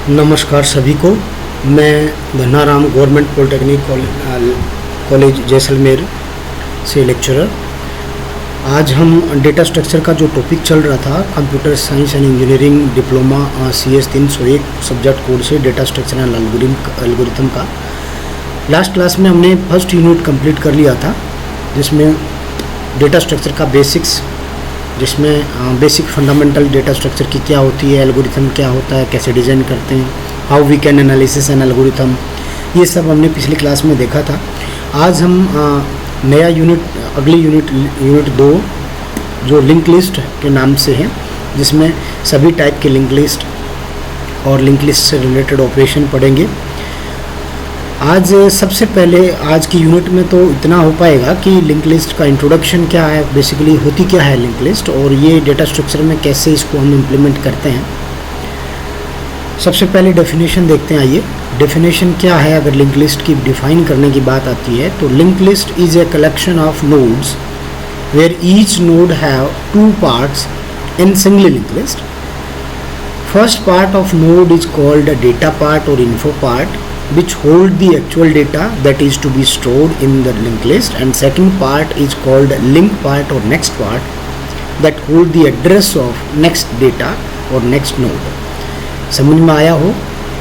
नमस्कार सभी को। मैं Dhannaram government polytechnic college Jaisalmer से लेक्चरर। आज हम डेटा स्ट्रक्चर का जो टॉपिक चल रहा था, computer science and engineering diploma CS 301 subject code से डेटा स्ट्रक्चर एंड एल्गोरिथम का लास्ट क्लास में हमने फर्स्ट यूनिट कंप्लीट कर लिया था, जिसमें डेटा स्ट्रक्चर का बेसिक्स, जिसमें बेसिक फंडामेंटल डेटा स्ट्रक्चर की क्या होती है, एल्गोरिथम क्या होता है, कैसे डिज़ाइन करते हैं, how we can analysis an algorithm, ये सब हमने पिछली क्लास में देखा था। आज हम नया यूनिट, अगली यूनिट 2 जो लिंक लिस्ट के नाम से है, जिसमें सभी टाइप के लिंक लिस्ट और लिंक लिस्ट से रिलेटेड ऑपरेशन पढ़ेंगे। आज सबसे पहले आज की यूनिट में तो इतना हो पाएगा कि लिंक लिस्ट का इंट्रोडक्शन क्या है, बेसिकली होती क्या है लिंक लिस्ट, और ये डेटा स्ट्रक्चर में कैसे इसको हम इम्प्लीमेंट करते हैं। सबसे पहले डेफिनेशन देखते हैं। आइए, डेफिनेशन क्या है अगर लिंक लिस्ट की डिफाइन करने की बात आती है तो link list is a collection of nodes where each node have 2 parts in single link list. First part of node is called data part और info part, which hold the actual data that is to be stored in the linked list, and second part is called link part or next part that hold the address of next data or next node। समझ में आया हो?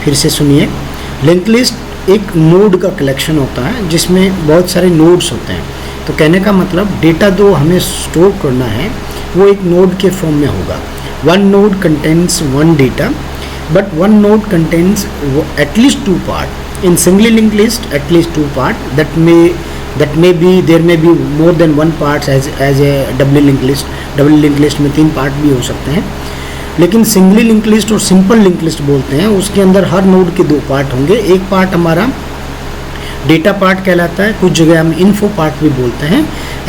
फिर से सुनिए। Link list एक node का collection होता है जिसमें बहुत सारे नोड्स होते हैं। तो कहने का मतलब डेटा जो हमें स्टोर करना है वो एक नोड के फॉर्म में होगा। One node contains one data, but one node contains at least 2 parts in single linked list, at least 2 parts that may be there may be more than 1 part as a double linked list। double linked list में 3 part भी हो सकते हैं, लेकिन singly link list और simple link list बोलते हैं। उसके अंदर हर नोड के 2 पार्ट होंगे। एक पार्ट हमारा डेटा पार्ट कहलाता है, कुछ जगह हम इन्फो पार्ट भी बोलते हैं।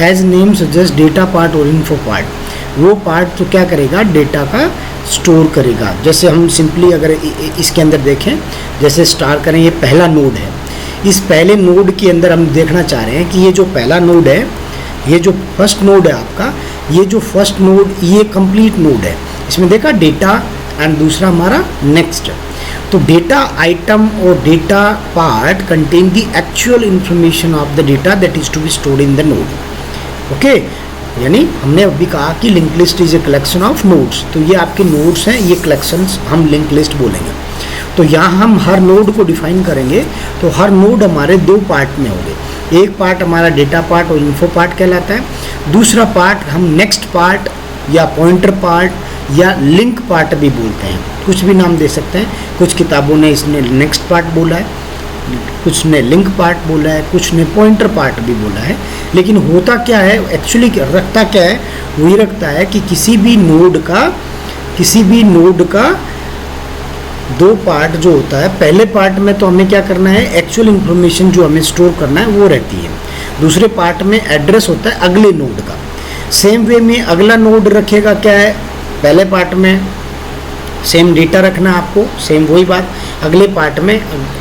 As name suggest data part और इन्फो पार्ट, वो पार्ट तो क्या करेगा, डेटा का स्टोर करेगा। जैसे हम सिंपली अगर इसके अंदर देखें, जैसे स्टार करें, ये पहला नोड है। इस पहले नोड के अंदर हम देखना चाह रहे हैं कि ये जो पहला नोड है, ये जो फर्स्ट नोड है आपका, ये जो फर्स्ट नोड ये कंप्लीट नोड है। इसमें देखा डेटा एंड दूसरा हमारा नेक्स्ट। तो डेटा आइटम और data part contain the actual information of the data that is to be stored in the node. Okay, यानी हमने अभी कहा कि link list is a collection of nodes. तो ये आपके नोड्स हैं, ये कलेक्शंस हम लिंक लिस्ट बोलेंगे। तो यहाँ हम हर नोड को डिफाइन करेंगे। तो हर नोड हमारे 2 पार्ट में होंगे। एक पार्ट हमारा डेटा पार्ट और इन्फो पार्ट कहलाता है। दूसरा पार्ट हम नेक्स्ट पार्ट या पॉइंटर पार्ट या लिंक पार्ट भी बोलते हैं। कुछ भी नाम दे सकते हैं। कुछ किताबों ने इसने नेक्स्ट पार्ट बोला है, कुछ ने लिंक पार्ट बोला है, कुछ ने पॉइंटर पार्ट भी बोला है। लेकिन होता क्या है, एक्चुअली रखता क्या है, वही रखता है कि किसी भी नोड का 2 पार्ट जो होता है, पहले पार्ट में तो हमें क्या करना है, एक्चुअल इन्फॉर्मेशन जो हमें स्टोर करना है वो रहती है। दूसरे पार्ट में एड्रेस होता है अगले नोड का। सेम वे में अगला नोड रखेगा क्या है, पहले पार्ट में सेम डेटा रखना आपको, सेम वही बात, अगले पार्ट में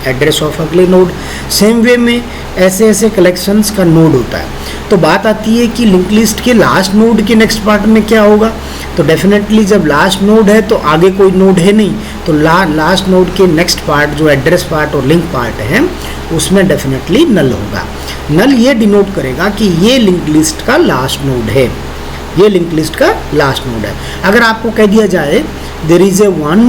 एड्रेस ऑफ अगले नोड। सेम वे में ऐसे ऐसे कलेक्शंस का नोड होता है। तो बात आती है कि लिंक लिस्ट के लास्ट नोड के नेक्स्ट पार्ट में क्या होगा। तो डेफिनेटली जब लास्ट नोड है तो आगे कोई नोड है नहीं, तो लास्ट नोड के नेक्स्ट पार्ट जो एड्रेस पार्ट और लिंक पार्ट है उसमें डेफिनेटली नल होगा। नल ये डिनोट करेगा कि ये लिंक लिस्ट का लास्ट नोड है, ये लिंक लिस्ट का लास्ट नोड है। अगर आपको कह दिया जाए there is a one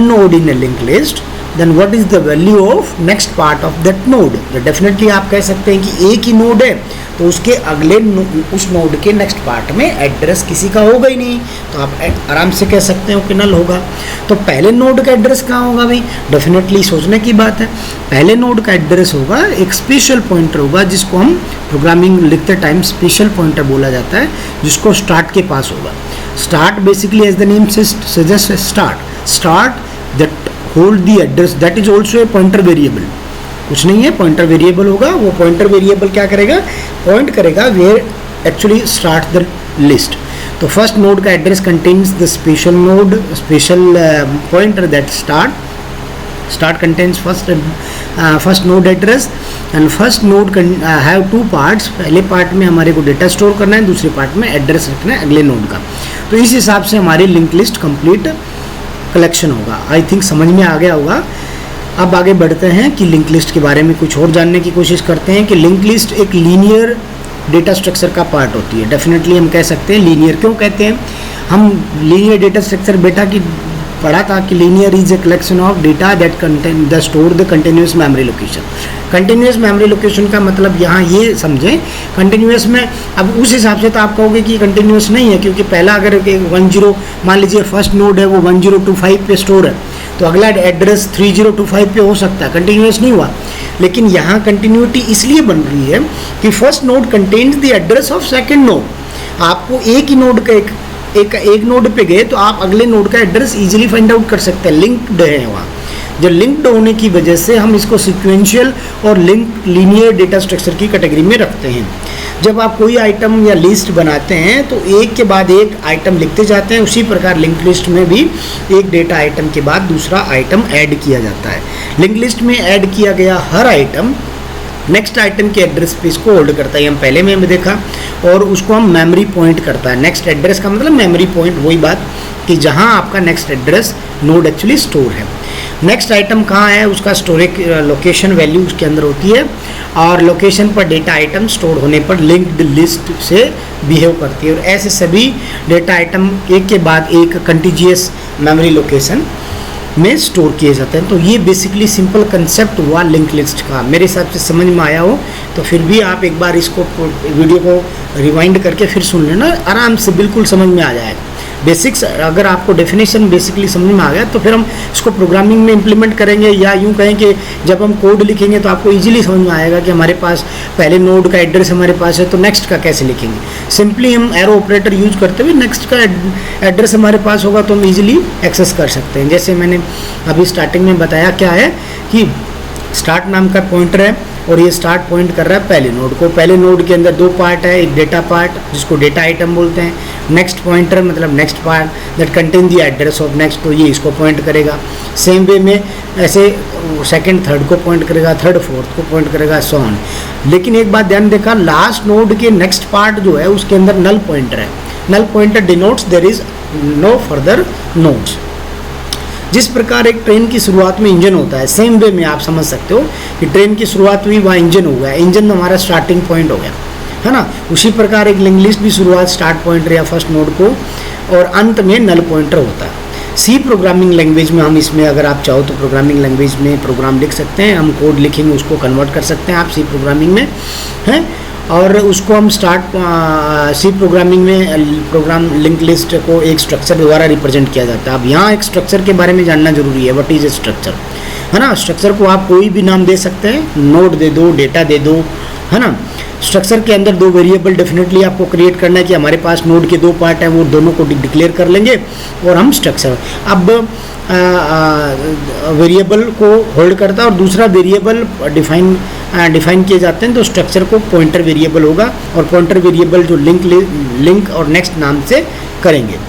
node in a linked list, then what is the value of next part of that node? तो डेफिनेटली आप कह सकते हैं कि एक ही नोड है तो उसके अगले उस नोड के नेक्स्ट पार्ट में एड्रेस किसी का होगा ही नहीं, तो आप आराम से कह सकते हो कि नल होगा। तो पहले नोड का एड्रेस कहाँ होगा भाई, डेफिनेटली सोचने की बात है। पहले नोड का एड्रेस होगा एक स्पेशल पॉइंटर होगा, जिसको हम प्रोग्रामिंग लिखते टाइम स्पेशल पॉइंटर बोला जाता है, जिसको स्टार्ट के पास होगा। Start basically as the name suggest start that hold the address, that is also a pointer variable. कुछ नहीं है, पॉइंटर वेरिएबल होगा। वो पॉइंटर वेरिएबल क्या करेगा, पॉइंट करेगा where actually start the list. तो फर्स्ट नोड का address contains the special pointer that start contains first node address and first node have 2 parts. पहले पार्ट में हमारे को डेटा स्टोर करना है, दूसरे पार्ट में एड्रेस रखना है अगले नोड का। तो इस हिसाब से हमारी लिंक लिस्ट कंप्लीट कलेक्शन होगा। आई थिंक समझ में आ गया होगा। अब आगे बढ़ते हैं कि लिंक लिस्ट के बारे में कुछ और जानने की कोशिश करते हैं कि लिंक लिस्ट एक लीनियर डेटा स्ट्रक्चर का पार्ट होती है। डेफिनेटली हम कह सकते हैं लीनियर। क्यों कहते हैं हम लीनियर डेटा स्ट्रक्चर? बेटा की पढ़ा था कि linear is a collection of data that contain the store the continuous memory location. Continuous memory location का मतलब यहाँ ये समझें, कंटिन्यूस में अब उस हिसाब से तो आप कहोगे कि कंटिन्यूस नहीं है, क्योंकि पहला अगर 10 मान लीजिए फर्स्ट नोड है वो 1025 पे स्टोर है, तो अगला एड्रेस 3025 पे हो सकता है, कंटिन्यूस नहीं हुआ। लेकिन यहाँ कंटिन्यूटी इसलिए बन रही है कि first node contains the address of second node. आपको एक ही नोड का एक नोड पे गए तो आप अगले नोड का एड्रेस इजीली फाइंड आउट कर सकते हैं, लिंक्ड है वहाँ। जो लिंक्ड होने की वजह से हम इसको सीक्वेंशियल और लीनियर डेटा स्ट्रक्चर की कैटेगरी में रखते हैं। जब आप कोई आइटम या लिस्ट बनाते हैं तो एक के बाद एक आइटम लिखते जाते हैं, उसी प्रकार लिंक लिस्ट में भी एक डेटा आइटम के बाद दूसरा आइटम ऐड किया जाता है। लिंक लिस्ट में ऐड किया गया हर आइटम नेक्स्ट आइटम के एड्रेस पे इसको होल्ड करता है, हम पहले में देखा, और उसको हम मेमोरी पॉइंट करता है। नेक्स्ट एड्रेस का मतलब मेमोरी पॉइंट, वही बात कि जहाँ आपका next address node actually store है। नेक्स्ट आइटम कहाँ है उसका स्टोरेज लोकेशन वैल्यू उसके अंदर होती है, और लोकेशन पर डेटा आइटम स्टोर होने पर लिंक्ड लिस्ट से बिहेव करती है। और ऐसे सभी डेटा आइटम एक के बाद एक कंटिन्यूअस मेमोरी लोकेशन में स्टोर किए जाते हैं। तो ये बेसिकली सिंपल कंसेप्ट हुआ लिंक लिस्ट का। मेरे हिसाब से समझ में आया हो तो फिर भी आप एक बार इसको वीडियो को रिवाइंड करके फिर सुन लेना, आराम से बिल्कुल समझ में आ जाएगा। बेसिक्स अगर आपको डेफिनेशन बेसिकली समझ में आ गया तो फिर हम इसको प्रोग्रामिंग में इम्प्लीमेंट करेंगे, या यूँ कहें कि जब हम कोड लिखेंगे तो आपको इजीली समझ में आएगा कि हमारे पास पहले नोड का एड्रेस हमारे पास है तो नेक्स्ट का कैसे लिखेंगे। सिंपली हम एरो ऑपरेटर यूज करते हुए नेक्स्ट का एड्रेस हमारे पास होगा तो हम इजीली एक्सेस कर सकते हैं। जैसे मैंने अभी स्टार्टिंग में बताया क्या है कि स्टार्ट नाम का पॉइंटर है और ये स्टार्ट पॉइंट कर रहा है पहले नोड को। पहले नोड के अंदर दो पार्ट है, एक डेटा पार्ट जिसको डेटा आइटम बोलते हैं, नेक्स्ट पॉइंटर मतलब next part that contain the address of next, तो ये इसको पॉइंट करेगा। सेम वे में ऐसे सेकंड थर्ड को पॉइंट करेगा, थर्ड फोर्थ को पॉइंट करेगा, सो ऑन। लेकिन एक बात ध्यान देखा, लास्ट नोड के नेक्स्ट पार्ट जो है उसके अंदर नल पॉइंटर है। Null pointer denotes there is no further nodes. जिस प्रकार एक ट्रेन की शुरुआत में इंजन होता है, सेम वे में आप समझ सकते हो कि ट्रेन की शुरुआत हुई वहाँ इंजन हो गया, इंजन हमारा स्टार्टिंग पॉइंट हो गया, है ना। उसी प्रकार एक लिंक लिस्ट भी शुरुआत स्टार्ट पॉइंटर या फर्स्ट नोड को और अंत में नल पॉइंटर होता है। सी प्रोग्रामिंग लैंग्वेज में हम इसमें अगर आप चाहो तो प्रोग्रामिंग लैंग्वेज में प्रोग्राम लिख सकते हैं, हम कोड लिखेंगे उसको कन्वर्ट कर सकते हैं आप सी प्रोग्रामिंग में, हैं। और उसको हम सी प्रोग्रामिंग में प्रोग्राम लिंक लिस्ट को एक स्ट्रक्चर द्वारा रिप्रेजेंट किया जाता है। अब यहाँ एक स्ट्रक्चर के बारे में जानना जरूरी है, व्हाट इज ए स्ट्रक्चर, है ना। स्ट्रक्चर को आप कोई भी नाम दे सकते हैं, नोड दे दो, डेटा दे दो, है ना। स्ट्रक्चर के अंदर दो वेरिएबल डेफिनेटली आपको क्रिएट करना है कि हमारे पास नोड के दो पार्ट हैं, वो दोनों को डिक्लेयर कर लेंगे और हम स्ट्रक्चर अब वेरिएबल को होल्ड करता है और दूसरा वेरिएबल डिफाइन किए जाते हैं, तो स्ट्रक्चर को पॉइंटर वेरिएबल होगा और पॉइंटर वेरिएबल जो लिंक और नेक्स्ट नाम से करेंगे।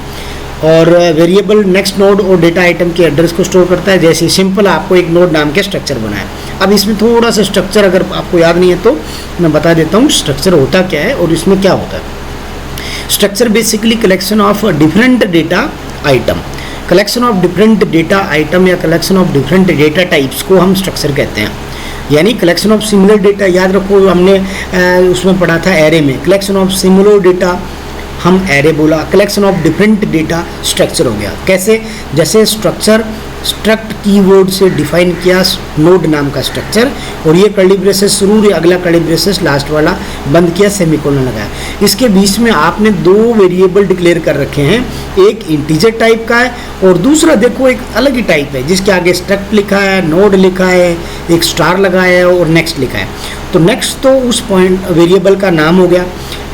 और वेरिएबल नेक्स्ट नोड और डेटा आइटम के एड्रेस को स्टोर करता है। जैसे सिंपल आपको एक नोड नाम के स्ट्रक्चर बनाए। अब इसमें थोड़ा सा स्ट्रक्चर अगर आपको याद नहीं है तो मैं बता देता हूँ स्ट्रक्चर होता क्या है और इसमें क्या होता है। Structure basically collection of different data item, collection of different data item या collection of different data types को हम स्ट्रक्चर कहते हैं। यानी कलेक्शन ऑफ सिमिलर डेटा, याद रखो हमने उसमें पढ़ा था एरे में, कलेक्शन ऑफ सिमिलर डेटा हम एरे बोला, collection of different data structure हो गया। कैसे, जैसे स्ट्रक्चर स्ट्रक्ट कीवर्ड से डिफाइन किया नोड नाम का स्ट्रक्चर और ये कर्ली ब्रेसेस शुरू, अगला कर्ली ब्रेसेस लास्ट वाला बंद किया, सेमीकोलन लगाया। इसके बीच में आपने दो वेरिएबल डिक्लेयर कर रखे हैं, एक इंटीजर टाइप का है और दूसरा देखो एक अलग ही टाइप है जिसके आगे स्ट्रक्ट लिखा है, नोड लिखा है, एक स्टार लगाया है और नेक्स्ट लिखा है। तो नेक्स्ट तो उस पॉइंट वेरिएबल का नाम हो गया।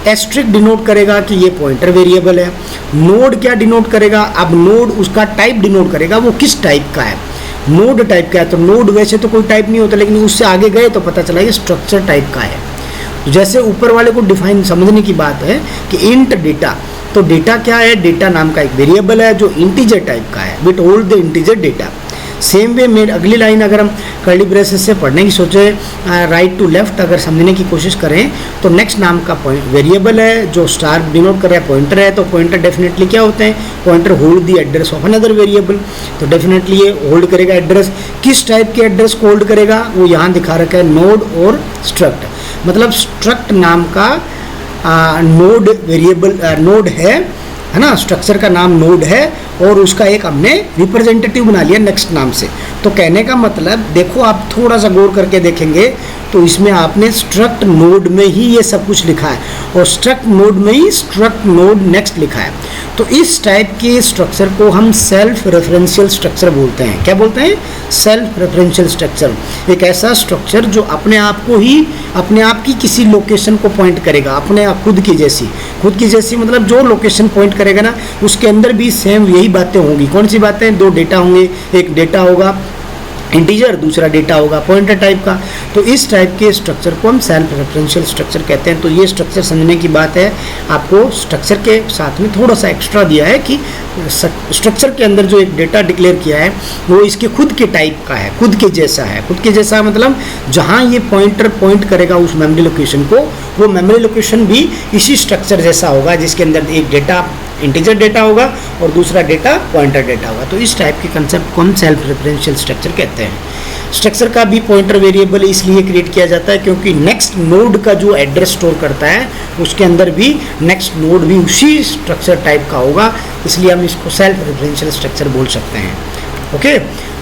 एस्ट्रिक डिनोट करेगा कि ये पॉइंटर वेरिएबल है। नोड क्या डिनोट करेगा, अब नोड उसका टाइप डिनोट करेगा, वो किस टाइप का है, नोड टाइप का है। तो नोड वैसे तो कोई टाइप नहीं होता, लेकिन उससे आगे गए तो पता चला ये स्ट्रक्चर टाइप का है। तो जैसे ऊपर वाले को डिफाइन समझने की बात है कि इंट डेटा, तो डेटा क्या है, डेटा नाम का एक वेरिएबल है जो इंटीजर टाइप का है, with hold the integer data. Same way मेरे अगली लाइन अगर हम कर्ली ब्रेसेस से पढ़ने की सोचे, राइट टू लेफ्ट अगर समझने की कोशिश करें तो नेक्स्ट नाम का पॉइंट वेरिएबल है जो स्टार डिनोट कर रहा है पॉइंटर है, तो पॉइंटर डेफिनेटली क्या होते हैं, pointer hold the address of another variable, तो डेफिनेटली ये होल्ड करेगा एड्रेस। किस टाइप के एड्रेस को होल्ड करेगा वो यहाँ दिखा रखा है, नोड और स्ट्रक्ट, मतलब स्ट्रक्ट नाम का नोड वेरिएबल नोड है ना, स्ट्रक्चर का नाम नोड है और उसका एक हमने रिप्रेजेंटेटिव बना लिया नेक्स्ट नाम से। तो कहने का मतलब देखो आप थोड़ा सा गौर करके देखेंगे तो इसमें आपने स्ट्रक्ट नोड में ही ये सब कुछ लिखा है और स्ट्रक्ट नोड में ही स्ट्रक्ट नोड नेक्स्ट लिखा है। तो इस टाइप के स्ट्रक्चर को हम सेल्फ रेफरेंशियल स्ट्रक्चर बोलते हैं। क्या बोलते हैं? Self referential structure. एक ऐसा स्ट्रक्चर जो अपने आप को ही अपने आप की किसी लोकेशन को पॉइंट करेगा, अपने आप खुद की जैसी मतलब जो लोकेशन पॉइंट करेगा ना उसके अंदर भी सेम यही बातें होंगी। कौन सी बातें? दो डेटा होंगे, एक डेटा होगा इंटीजर, दूसरा डेटा होगा पॉइंटर टाइप का। तो इस टाइप के स्ट्रक्चर को हम सेल्फ रेफरेंशियल स्ट्रक्चर कहते हैं। तो ये स्ट्रक्चर समझने की बात है। आपको स्ट्रक्चर के साथ में थोड़ा सा एक्स्ट्रा दिया है कि स्ट्रक्चर के अंदर जो एक डेटा डिक्लेयर किया है वो इसके खुद के टाइप का है, खुद के जैसा है। खुद के जैसा मतलब जहाँ ये पॉइंटर पॉइंट करेगा उस मेमोरी लोकेशन को, वो मेमोरी लोकेशन भी इसी स्ट्रक्चर जैसा होगा जिसके अंदर एक डेटा इंटीजर डेटा होगा और दूसरा डेटा पॉइंटर डेटा होगा। तो इस टाइप के कंसेप्ट को हम सेल्फ रेफरेंशियल स्ट्रक्चर कहते हैं। स्ट्रक्चर का भी पॉइंटर वेरिएबल इसलिए क्रिएट किया जाता है क्योंकि नेक्स्ट नोड का जो एड्रेस स्टोर करता है उसके अंदर भी नेक्स्ट नोड भी उसी स्ट्रक्चर टाइप का होगा, इसलिए हम इसको सेल्फ रेफरेंशियल स्ट्रक्चर बोल सकते हैं। ओके,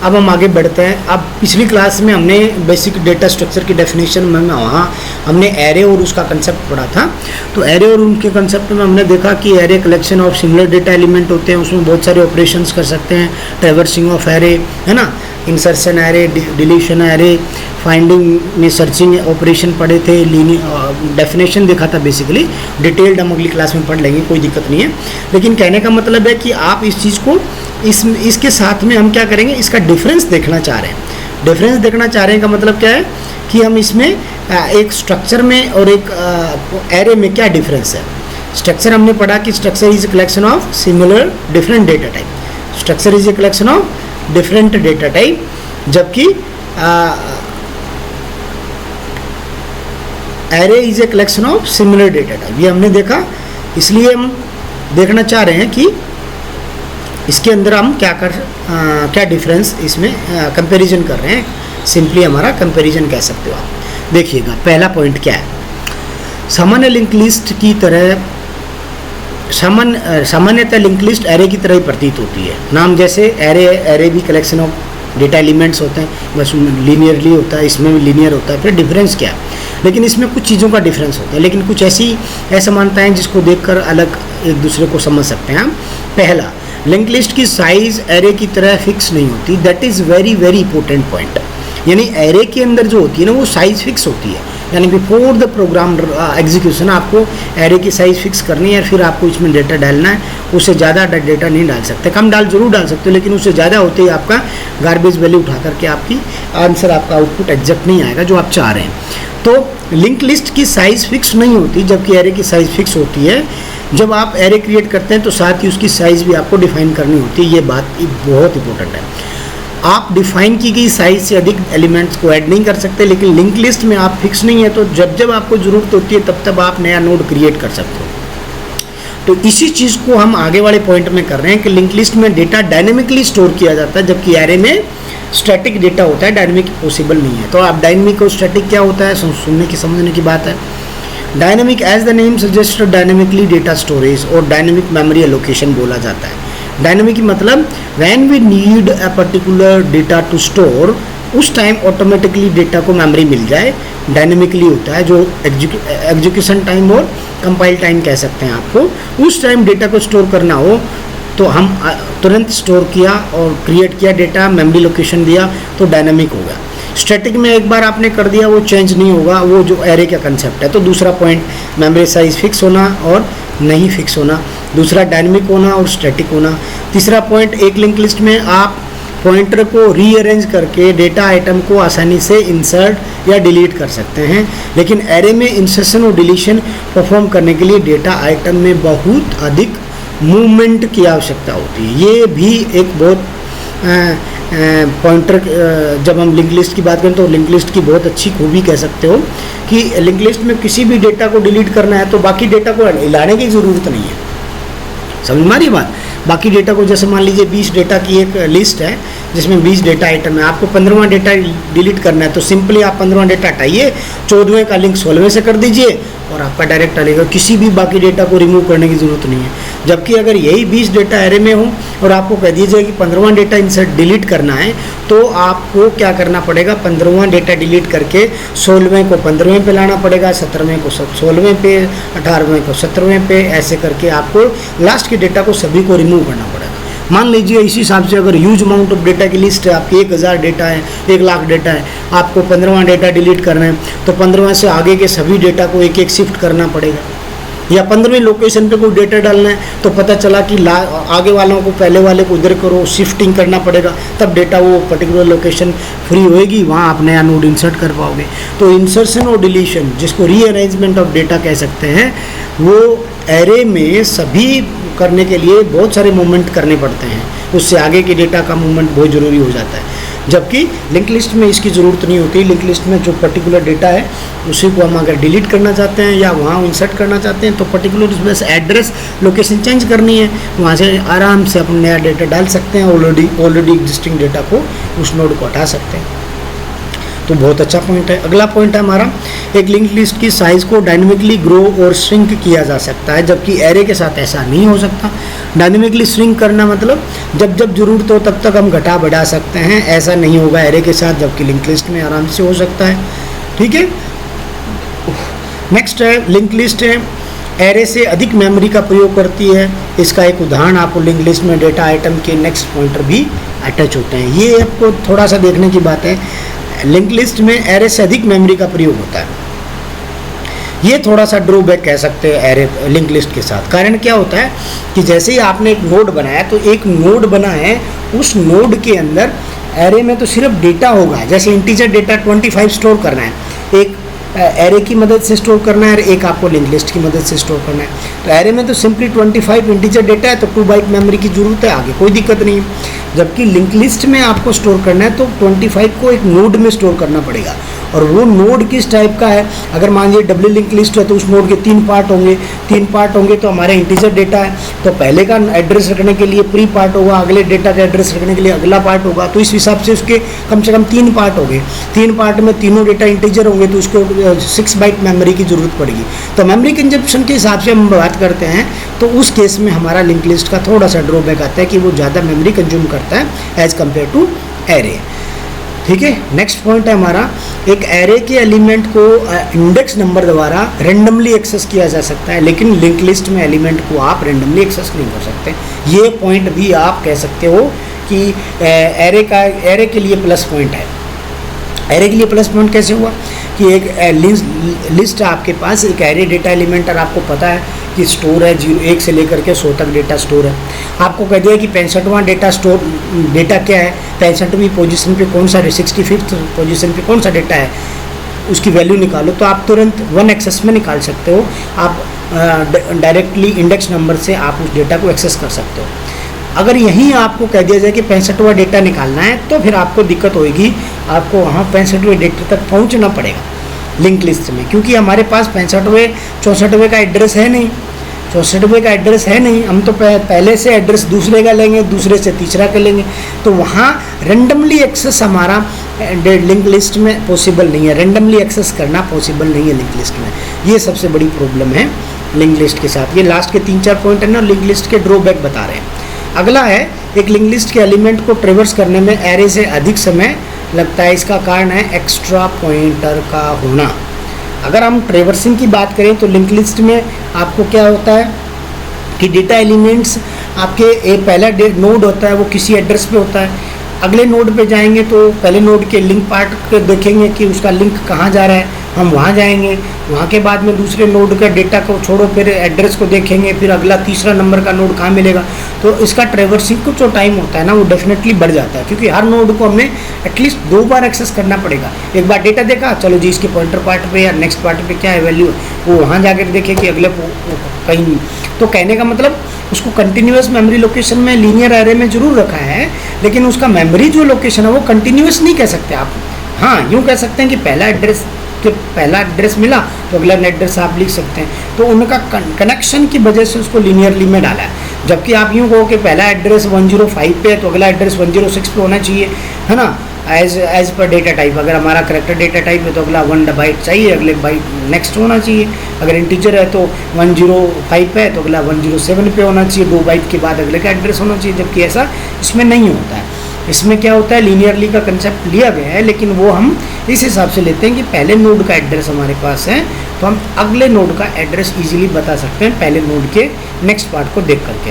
अब हम आगे बढ़ते हैं। अब पिछली क्लास में हमने बेसिक डेटा स्ट्रक्चर की डेफिनेशन में वहाँ हमने एरे और उसका कंसेप्ट पढ़ा था। तो एरे और उनके कंसेप्ट में हमने देखा कि array collection of similar data element होते हैं, उसमें बहुत सारे ऑपरेशंस कर सकते हैं, ट्रैवर्सिंग ऑफ एरे है ना, insertion array, deletion array, finding में सर्चिंग ऑपरेशन पढ़े थे, डेफिनेशन देखा था बेसिकली। डिटेल्ड हम अगली क्लास में पढ़ लेंगे, कोई दिक्कत नहीं है। लेकिन कहने का मतलब है कि आप इस चीज़ को इसके साथ में हम क्या करेंगे, इसका डिफरेंस देखना चाह रहे हैं। डिफरेंस देखना चाह रहे हैं का मतलब क्या है कि हम इसमें एक स्ट्रक्चर में और एक एरे में क्या डिफरेंस है। स्ट्रक्चर हमने पढ़ा कि structure is a collection of similar different data type. Structure is a collection of different data type, जबकि array is a collection of similar data type. ये हमने देखा, इसलिए हम देखना चाह रहे हैं कि इसके अंदर हम क्या डिफरेंस इसमें कंपैरिजन कर रहे हैं। सिंपली हमारा कंपैरिजन कह सकते हो आप। देखिएगा पहला पॉइंट क्या है, सामान्य लिंक लिस्ट की तरह सामान्यतः लिंक लिस्ट एरे की तरह ही प्रतीत होती है। नाम जैसे एरे भी कलेक्शन ऑफ डेटा एलिमेंट्स होते हैं, बस लीनियरली होता है, इसमें भी लीनियर होता है। फिर डिफरेंस क्या है, लेकिन इसमें कुछ चीज़ों का डिफरेंस होता है, लेकिन कुछ ऐसी असमानताएं जिसको देखकर अलग एक दूसरे को समझ सकते हैं हम। पहला, लिंक लिस्ट की साइज एरे की तरह फिक्स नहीं होती। That is very very important point. यानी एरे के अंदर जो होती है ना वो साइज़ फिक्स होती है, यानी बिफोर द प्रोग्राम एग्जीक्यूशन आपको एरे की साइज़ फिक्स करनी है, फिर आपको इसमें डेटा डालना है। उससे ज़्यादा डेटा नहीं डाल सकते, कम जरूर डाल सकते हो, लेकिन उससे ज़्यादा होते ही आपका गार्बेज वैल्यू उठा करके आपकी आंसर, आपका आउटपुट एग्जैक्ट नहीं आएगा जो आप चाह रहे हैं। तो लिंक लिस्ट की साइज़ फिक्स नहीं होती, जबकि एरे की साइज़ फिक्स होती है। जब आप एरे क्रिएट करते हैं तो साथ ही उसकी साइज़ भी आपको डिफाइन करनी होती है। ये बात बहुत इंपॉर्टेंट है। आप डिफाइन की गई साइज़ से अधिक एलिमेंट्स को ऐड नहीं कर सकते, लेकिन लिंक लिस्ट में आप फिक्स नहीं है, तो जब जब आपको ज़रूरत होती है तब आप नया नोड क्रिएट कर सकते हो। तो इसी चीज़ को हम आगे वाले पॉइंट में कर रहे हैं कि लिंक लिस्ट में डेटा डायनेमिकली स्टोर किया जाता है, जबकि एरे में स्टैटिक डेटा होता है, डायनेमिक पॉसिबल नहीं है। तो आप डायनेमिक और स्टैटिक क्या होता है सुनने की समझने की बात है। Dynamic as the name suggest dynamically data storage और डायनेमिक मेमोरी एलोकेशन बोला जाता है। डायनेमिक मतलब when we need a particular data to store, उस टाइम ऑटोमेटिकली डेटा को मेमोरी मिल जाए, डायनेमिकली होता है। जो एग्जीक्यूशन टाइम और कंपाइल टाइम कह सकते हैं आपको। उस टाइम डेटा को स्टोर करना हो तो हम तुरंत स्टोर किया और क्रिएट किया डेटा, मेमोरी लोकेशन दिया, तो डायनेमिक होगा। स्टैटिक में एक बार आपने कर दिया वो चेंज नहीं होगा, वो जो एरे का कंसेप्ट है। तो दूसरा पॉइंट मेमोरी साइज फिक्स होना और नहीं फिक्स होना, दूसरा डायनेमिक होना और स्टैटिक होना। तीसरा पॉइंट, एक लिंक लिस्ट में आप पॉइंटर को रीअरेंज करके डेटा आइटम को आसानी से इंसर्ट या डिलीट कर सकते हैं, लेकिन एरे में इंसर्शन और डिलीशन परफॉर्म करने के लिए डेटा आइटम में बहुत अधिक मूवमेंट की आवश्यकता होती है। ये भी एक बहुत पॉइंटर, जब हम लिंक लिस्ट की बात करें तो लिंक लिस्ट की बहुत अच्छी खूबी कह सकते हो कि लिंक लिस्ट में किसी भी डेटा को डिलीट करना है तो बाकी डेटा को हिलाने की ज़रूरत नहीं है। समझ में आ रही बात? बाकी डेटा को, जैसे मान लीजिए 20 डेटा की एक लिस्ट है जिसमें 20 डेटा आइटम है, आपको 15वां डेटा डिलीट करना है तो सिंपली आप 15वां डेटा हटाइए, 14वें का लिंक 16वें से कर दीजिए और आपका डायरेक्ट आएगा, किसी भी बाकी डेटा को रिमूव करने की ज़रूरत नहीं है। जबकि अगर यही 20 डेटा एरे में हो और आपको कह दीजिए कि 15वां डेटा इंसर्ट डिलीट करना है तो आपको क्या करना पड़ेगा, 15वां डेटा डिलीट करके 16वें को 15वें पे लाना पड़ेगा, 17वें को 16वें पे, 18वें को 17वें पे, ऐसे करके आपको लास्ट के डेटा को सभी को रिमूव करना पड़ेगा। मान लीजिए इसी हिसाब से अगर ह्यूज अमाउंट ऑफ डेटा की लिस्ट है, आपकी 1000 डेटा है, 1 लाख डेटा है, आपको 15वां डेटा डिलीट करना है तो 15वें से आगे के सभी डेटा को एक एक शिफ्ट करना पड़ेगा। या 15वीं लोकेशन पे कोई डेटा डालना है तो पता चला कि आगे वालों को पहले वाले को इधर करो, शिफ्टिंग करना पड़ेगा, तब डेटा वो पर्टिकुलर लोकेशन फ्री होएगी, वहाँ आप नया नोड इंसर्ट कर पाओगे। तो इंसर्शन और डिलीशन, जिसको रीअरेंजमेंट ऑफ डेटा कह सकते हैं, वो एरे में सभी करने के लिए बहुत सारे मूवमेंट करने पड़ते हैं, उससे आगे के डेटा का मूवमेंट बहुत ज़रूरी हो जाता है। जबकि लिंक लिस्ट में इसकी ज़रूरत नहीं होती। लिंक लिस्ट में जो पर्टिकुलर डेटा है उसी को हम अगर डिलीट करना चाहते हैं या वहाँ इंसर्ट करना चाहते हैं तो पर्टिकुलर उसमें से एड्रेस लोकेशन चेंज करनी है, वहाँ से आराम से अपन नया डेटा डाल सकते हैं, ऑलरेडी एग्जिस्टिंग डेटा को, उस नोड को हटा सकते हैं। तो बहुत अच्छा पॉइंट है। अगला पॉइंट है हमारा, एक लिंक लिस्ट की साइज़ को डायनेमिकली ग्रो और श्रिंक किया जा सकता है, जबकि एरे के साथ ऐसा नहीं हो सकता। डायनेमिकली श्रिंक करना मतलब जब जब ज़रूरत हो तब तक हम घटा बढ़ा सकते हैं, ऐसा नहीं होगा एरे के साथ, जबकि लिंक लिस्ट में आराम से हो सकता है। ठीक है, नेक्स्ट है लिंक लिस्ट है एरे से अधिक मेमोरी का प्रयोग करती है। इसका एक उदाहरण आपको लिंक लिस्ट में डेटा आइटम के नेक्स्ट पॉइंटर भी अटैच होते हैं। ये आपको थोड़ा सा देखने की बात है, लिंक लिस्ट में एरे से अधिक मेमोरी का प्रयोग होता है। ये थोड़ा सा ड्रॉबैक कह सकते हैं एरे लिंक लिस्ट के साथ। कारण क्या होता है कि जैसे ही आपने एक नोड बनाया तो एक नोड बना है, उस नोड के अंदर एरे में तो सिर्फ डेटा होगा, जैसे इंटीजर डेटा 25 स्टोर करना है, एक एरे की मदद से स्टोर करना है और एक आपको लिंक लिस्ट की मदद से स्टोर करना है। तो एरे में तो सिंपली 25 इंटीजर डेटा है तो 2 बाइट मेमोरी की ज़रूरत है, आगे कोई दिक्कत नहीं है। जबकि लिंक लिस्ट में आपको स्टोर करना है तो 25 को एक नोड में स्टोर करना पड़ेगा, और वो नोड किस टाइप का है, अगर मान लीजिए डब्ल्यू लिंक लिस्ट है तो उस नोड के 3 पार्ट होंगे तो हमारे इंटीजर डेटा है तो पहले का एड्रेस रखने के लिए प्री पार्ट होगा, अगले डेटा का एड्रेस रखने के लिए अगला पार्ट होगा, तो इस हिसाब से उसके कम से कम 3 पार्ट हो गए। 3 पार्ट में तीनों डेटा इंटीजर होंगे तो उसको 6 बाइट मेमोरी की ज़रूरत पड़ेगी। तो मेमोरी कंजप्शन के हिसाब से हम बात करते हैं तो उस केस में हमारा लिंक लिस्ट का थोड़ा सा ड्रॉबैक आता है कि वो ज़्यादा मेमोरी कंज्यूम करता है एज कम्पेयर टू एरे। ठीक है, नेक्स्ट पॉइंट है हमारा, एक एरे के एलिमेंट को इंडेक्स नंबर द्वारा रेंडमली एक्सेस किया जा सकता है, लेकिन लिंक लिस्ट में एलिमेंट को आप रेंडमली एक्सेस नहीं कर सकते। ये पॉइंट भी आप कह सकते हो कि एरे के लिए प्लस पॉइंट है। एरे के लिए प्लस पॉइंट कैसे हुआ कि एक लिस्ट है आपके पास, एक एरे डेटा एलिमेंट और आपको पता है कि स्टोर है 1 से लेकर के 100 तक डेटा स्टोर है। आपको कह दिया कि 65वां डेटा क्या है, 65वीं पोजीशन पे कौन सा, 65th पोजीशन पे कौन सा डेटा है, उसकी वैल्यू निकालो, तो आप तुरंत 1 एक्सेस में निकाल सकते हो। आप डायरेक्टली इंडेक्स नंबर से आप उस डेटा को एक्सेस कर सकते हो। अगर यहीं आपको कह दिया जाए कि 65वां डेटा निकालना है तो फिर आपको दिक्कत होगी, आपको वहाँ 65वें डेटा तक पहुँचना पड़ेगा लिंक लिस्ट में, क्योंकि हमारे पास 65वें 64वें का एड्रेस है नहीं, 64वें का एड्रेस है नहीं। हम तो पहले से एड्रेस दूसरे का लेंगे, दूसरे से तीसरा का लेंगे, तो वहाँ रेंडमली एक्सेस हमारा लिंक लिस्ट में पॉसिबल नहीं है। रेंडमली एक्सेस करना पॉसिबल नहीं है लिंक लिस्ट में, ये सबसे बड़ी प्रॉब्लम है लिंक लिस्ट के साथ। ये लास्ट के 3-4 पॉइंट है ना लिंक लिस्ट के ड्रॉबैक बता रहे हैं। अगला है, एक लिंक लिस्ट के एलिमेंट को ट्रेवर्स करने में एरे से अधिक समय लगता है। इसका कारण है एक्स्ट्रा पॉइंटर का होना। अगर हम ट्रेवर्सिंग की बात करें तो लिंक लिस्ट में आपको क्या होता है कि डेटा एलिमेंट्स आपके पहला नोड होता है वो किसी एड्रेस पे होता है, अगले नोड पे जाएंगे तो पहले नोड के लिंक पार्ट को देखेंगे कि उसका लिंक कहाँ जा रहा है, हम वहाँ जाएंगे, वहाँ के बाद में दूसरे नोड का डेटा को छोड़ो फिर एड्रेस को देखेंगे, फिर अगला तीसरा नंबर का नोड कहाँ मिलेगा। तो इसका ट्रेवर्सिंग को जो टाइम होता है ना वो डेफिनेटली बढ़ जाता है, क्योंकि हर नोड को हमें एटलीस्ट 2 बार एक्सेस करना पड़ेगा। एक बार डेटा देखा, चलो जी इसके पॉइंटर पार्ट पे या नेक्स्ट पार्ट पे क्या है वैल्यू, वो वहाँ जाकर देखें कि अगले कहीं नहीं। तो कहने का मतलब उसको कंटिन्यूस मेमोरी लोकेशन में लीनियर एरे में जरूर रखा है, लेकिन उसका मेमोरी जो लोकेशन है वो कंटिन्यूस नहीं कह सकते आप। हाँ, यूँ कह सकते हैं कि पहला एड्रेस मिला तो अगला एड्रेस आप लिख सकते हैं। तो उनका कनेक्शन की वजह से उसको लीनियरली में डाला है। जबकि आप यूँ कहो कि पहला एड्रेस 105 पे है तो अगला एड्रेस 106 पे होना चाहिए, है ना, एज पर डेटा टाइप। अगर हमारा करेक्टर डेटा टाइप है तो अगला 1 बाइट चाहिए, अगले बाइट नेक्स्ट होना चाहिए। अगर इंटीजर है तो 105 पे है तो अगला 107 पे होना चाहिए, 2 बाइट के बाद अगले का एड्रेस होना चाहिए। जबकि ऐसा इसमें नहीं होता है। इसमें क्या होता है, लीनियरली का कंसेप्ट लिया गया है, लेकिन वो हम इस हिसाब से लेते हैं कि पहले नोड का एड्रेस हमारे पास है तो हम अगले नोड का एड्रेस इजीली बता सकते हैं पहले नोड के नेक्स्ट पार्ट को देख करके।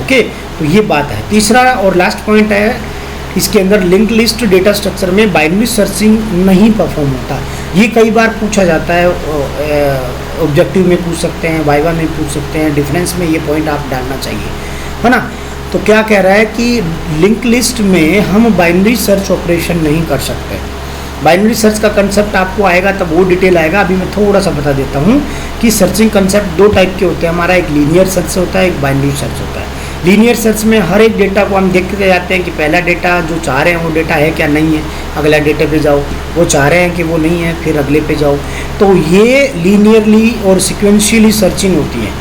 ओके, तो ये बात है। तीसरा और लास्ट पॉइंट है, इसके अंदर लिंक लिस्ट डेटा स्ट्रक्चर में बाइनरी सर्चिंग नहीं परफॉर्म होता। ये कई बार पूछा जाता है, ऑब्जेक्टिव में पूछ सकते हैं, वाइवा में पूछ सकते हैं, डिफरेंस में ये पॉइंट आप डालना चाहिए, है ना। तो क्या कह रहा है कि लिंक लिस्ट में हम बाइनरी सर्च ऑपरेशन नहीं कर सकते। बाइनरी सर्च का कंसेप्ट आपको आएगा तब वो डिटेल आएगा। अभी मैं थोड़ा सा बता देता हूँ कि सर्चिंग कंसेप्ट 2 टाइप के होते हैं हमारा, एक लीनियर सर्च होता है, एक बाइनरी सर्च होता है। लीनियर सर्च में हर एक डेटा को हम देखते जाते हैं कि पहला डेटा जो चाह रहे हैं वो डेटा है क्या, नहीं है, अगला डेटा पे जाओ, वो चाह रहे हैं कि वो नहीं है, फिर अगले पे जाओ। तो ये लीनियरली और सिक्वेंशियली सर्चिंग होती है,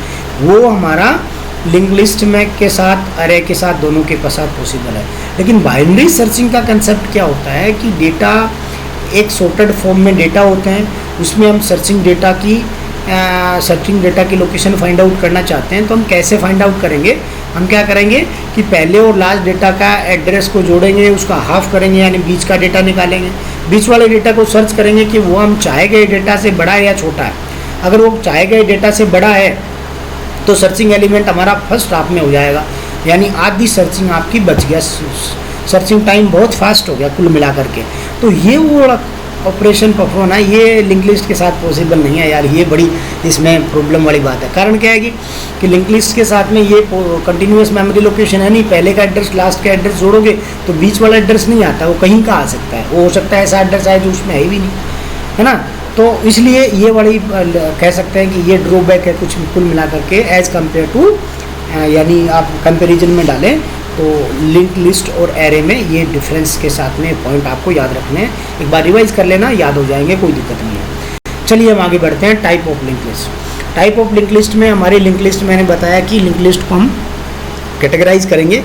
वो हमारा लिंक लिस्ट में के साथ, अरे के साथ, दोनों के साथ पॉसिबल है। लेकिन बाइनरी सर्चिंग का कंसेप्ट क्या होता है कि डेटा एक सॉर्टेड फॉर्म में डेटा होते हैं, उसमें हम सर्चिंग डेटा की लोकेशन फाइंड आउट करना चाहते हैं। तो हम कैसे फाइंड आउट करेंगे, हम क्या करेंगे कि पहले और लास्ट डेटा का एड्रेस को जोड़ेंगे, उसका हाफ करेंगे, यानी बीच का डेटा निकालेंगे, बीच वाले डेटा को सर्च करेंगे कि वो हम चाहे गए डेटा से बड़ा है या छोटा है। अगर वो चाहे गए डेटा से बड़ा है तो सर्चिंग एलिमेंट हमारा फर्स्ट हाफ में हो जाएगा, यानी आधी सर्चिंग आपकी बच गया, सर्चिंग टाइम बहुत फास्ट हो गया कुल मिला करके। तो ये वो ऑपरेशन परफॉर्म है, ये लिंक लिस्ट के साथ पॉसिबल नहीं है यार, ये बड़ी इसमें प्रॉब्लम वाली बात है। कारण क्या है कि लिंक लिस्ट के साथ में ये कंटिन्यूस मेमोरी लोकेशन है नहीं, पहले का एड्रेस लास्ट का एड्रेस जोड़ोगे तो बीच वाला एड्रेस नहीं आता, वो कहीं का आ सकता है, वो हो सकता है ऐसा एड्रेस आए जो उसमें है भी नहीं, है ना। तो इसलिए ये बड़ी कह सकते हैं कि ये ड्रॉबैक है कुछ कुल मिला करके एज़ कम्पेयर टू, यानी आप कंपेरिजन में डालें तो लिंक लिस्ट और एरे में ये डिफरेंस के साथ में पॉइंट आपको याद रखने हैं। एक बार रिवाइज कर लेना, याद हो जाएंगे, कोई दिक्कत नहीं है। चलिए हम आगे बढ़ते हैं। Type of link list. Type of link list में हमारी लिंक लिस्ट मैंने बताया कि लिंक लिस्ट को हम कैटेगराइज करेंगे।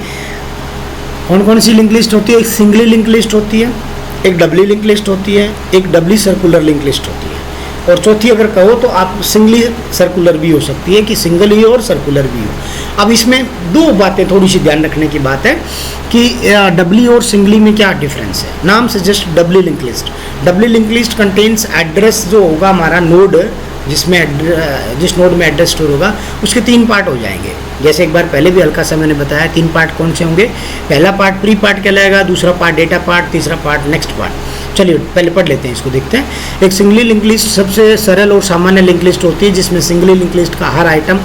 कौन कौन सी लिंक लिस्ट होती है, एक सिंगली लिंक लिस्ट होती है, एक डबली लिंक लिस्ट होती है, एक डबली सर्कुलर लिंक लिस्ट होती है, और चौथी अगर कहो तो आप सिंगली सर्कुलर भी हो सकती है कि सिंगल ही और सर्कुलर भी हो। अब इसमें 2 बातें थोड़ी सी ध्यान रखने की बात है कि डबली और सिंगली में क्या डिफरेंस है। नाम से just doubly link list. Doubly link list contains address जो होगा हमारा नोड, जिस नोड में एड्रेस स्टोर होगा उसके 3 पार्ट हो जाएंगे। जैसे एक बार पहले भी हल्का सा मैंने बताया 3 पार्ट कौन से होंगे। पहला पार्ट प्री पार्ट कहलाएगा, दूसरा पार्ट डेटा पार्ट, तीसरा पार्ट नेक्स्ट पार्ट। चलिए पहले पढ़ लेते हैं, इसको देखते हैं। एक सिंगली लिंक लिस्ट सबसे सरल और सामान्य लिंक लिस्ट होती है, जिसमें सिंगली लिंक लिस्ट का हर आइटम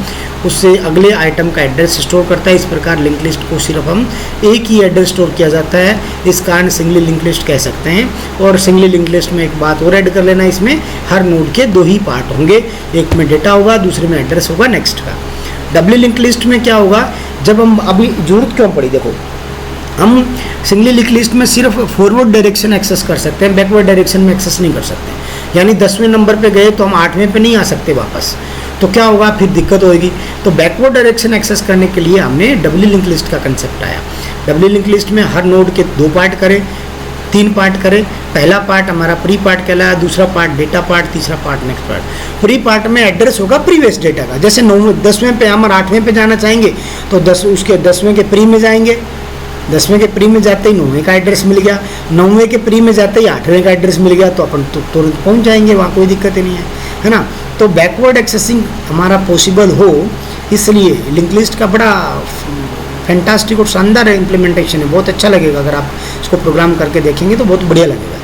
उससे अगले आइटम का एड्रेस स्टोर करता है। इस प्रकार लिंक लिस्ट को सिर्फ हम एक ही एड्रेस स्टोर किया जाता है, इस कारण सिंगली लिंक लिस्ट कह सकते हैं। और सिंगली लिंक लिस्ट में एक बात और ऐड कर लेना, इसमें हर नोड के 2 ही पार्ट होंगे, एक में डेटा होगा, दूसरे में एड्रेस होगा नेक्स्ट का। डबली लिंक लिस्ट में क्या होगा, जब हम अभी जरूरत क्यों पड़ी, देखो हम सिंगली लिंक लिस्ट में सिर्फ फॉरवर्ड डायरेक्शन एक्सेस कर सकते हैं, बैकवर्ड डायरेक्शन में एक्सेस नहीं कर सकते। यानी 10वें नंबर पे गए तो हम 8वें पे नहीं आ सकते वापस, तो क्या होगा, फिर दिक्कत होगी। तो बैकवर्ड डायरेक्शन एक्सेस करने के लिए हमने डबली लिंक लिस्ट का कंसेप्ट आया। डबली लिंक लिस्ट में हर नोड के 2 पार्ट करें, 3 पार्ट करें। पहला पार्ट हमारा प्री पार्ट कहलाया, दूसरा पार्ट डेटा पार्ट, तीसरा part next part. Pre part में एड्रेस होगा प्रीवियस डेटा का, जैसे 10वें पे हम 8वें पे जाना चाहेंगे तो 10वें के प्री में जाएंगे, 10वें के प्री में जाते ही 9वें का एड्रेस मिल गया, 9वें के प्री में जाते ही 8वें का एड्रेस मिल गया, तो अपन तुरंत पहुंच जाएंगे, वहाँ कोई दिक्कत ही नहीं है ना। तो बैकवर्ड एक्सेसिंग हमारा पॉसिबल हो, इसलिए लिंक लिस्ट का बड़ा फैंटास्टिक और शानदार इम्प्लीमेंटेशन है, बहुत अच्छा लगेगा। अगर आप इसको प्रोग्राम करके देखेंगे तो बहुत बढ़िया लगेगा।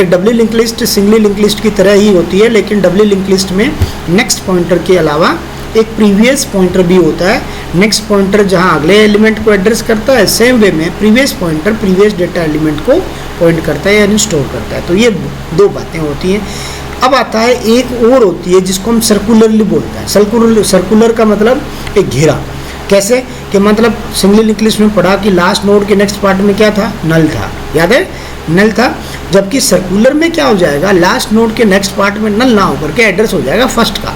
एक doubly link list singly link list की तरह ही होती है, लेकिन डबली लिंक लिस्ट में नेक्स्ट पॉइंटर के अलावा एक प्रीवियस पॉइंटर भी होता है। नेक्स्ट पॉइंटर जहां अगले एलिमेंट को एड्रेस करता है, सेम वे में previous pointer previous data element को पॉइंट करता है यानी स्टोर करता है। तो ये 2 बातें होती हैं। अब आता है एक और होती है जिसको हम सर्कुलरली बोलते हैं। सर्कुलर का मतलब एक घेरा। कैसे कि मतलब सिंगली लिंक लिस्ट में पढ़ा कि लास्ट नोड के नेक्स्ट पार्ट में क्या था, नल था, याद है, नल था। जबकि सर्कुलर में क्या हो जाएगा, लास्ट नोड के नेक्स्ट पार्ट में नल ना होकर के एड्रेस हो जाएगा फर्स्ट का,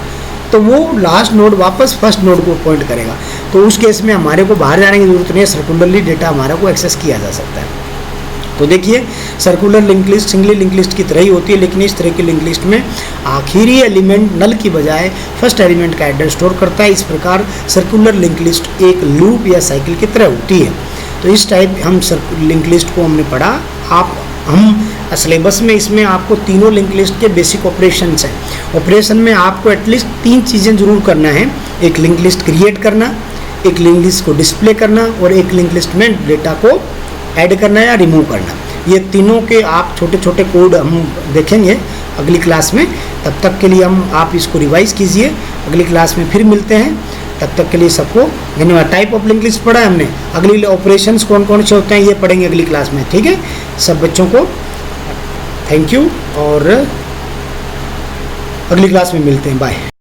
तो वो लास्ट नोड वापस फर्स्ट नोड को पॉइंट करेगा। तो उस केस में हमारे को बाहर जाने की जरूरत नहीं है, सर्कुलरली डेटा हमारा को एक्सेस किया जा सकता है। तो देखिए circular link list singly link list की तरह ही होती है, लेकिन इस तरह की लिंक लिस्ट में आखिरी एलिमेंट नल की बजाय फर्स्ट एलिमेंट का एड्रेस स्टोर करता है। इस प्रकार सर्कुलर लिंक लिस्ट एक लूप या साइकिल की तरह होती है। तो इस टाइप हम लिंक लिस्ट को हमने पढ़ा। हम सिलेबस में इसमें आपको तीनों लिंक लिस्ट के बेसिक ऑपरेशंस हैं। ऑपरेशन में आपको एटलीस्ट 3 चीज़ें जरूर करना है, एक लिंक लिस्ट क्रिएट करना, एक लिंक लिस्ट को डिस्प्ले करना और एक लिंक लिस्ट में डेटा को ऐड करना या रिमूव करना। ये तीनों के आप छोटे छोटे कोड हम देखेंगे अगली क्लास में। तब तक के लिए आप इसको रिवाइज कीजिए, अगली क्लास में फिर मिलते हैं। तब तक के लिए सबको धन्यवाद। टाइप ऑफ लिंक लिस्ट पढ़ा है हमने, अगली ऑपरेशंस कौन कौन से होते हैं ये पढ़ेंगे अगली क्लास में, ठीक है। सब बच्चों को थैंक यू और अगली क्लास में मिलते हैं, बाय।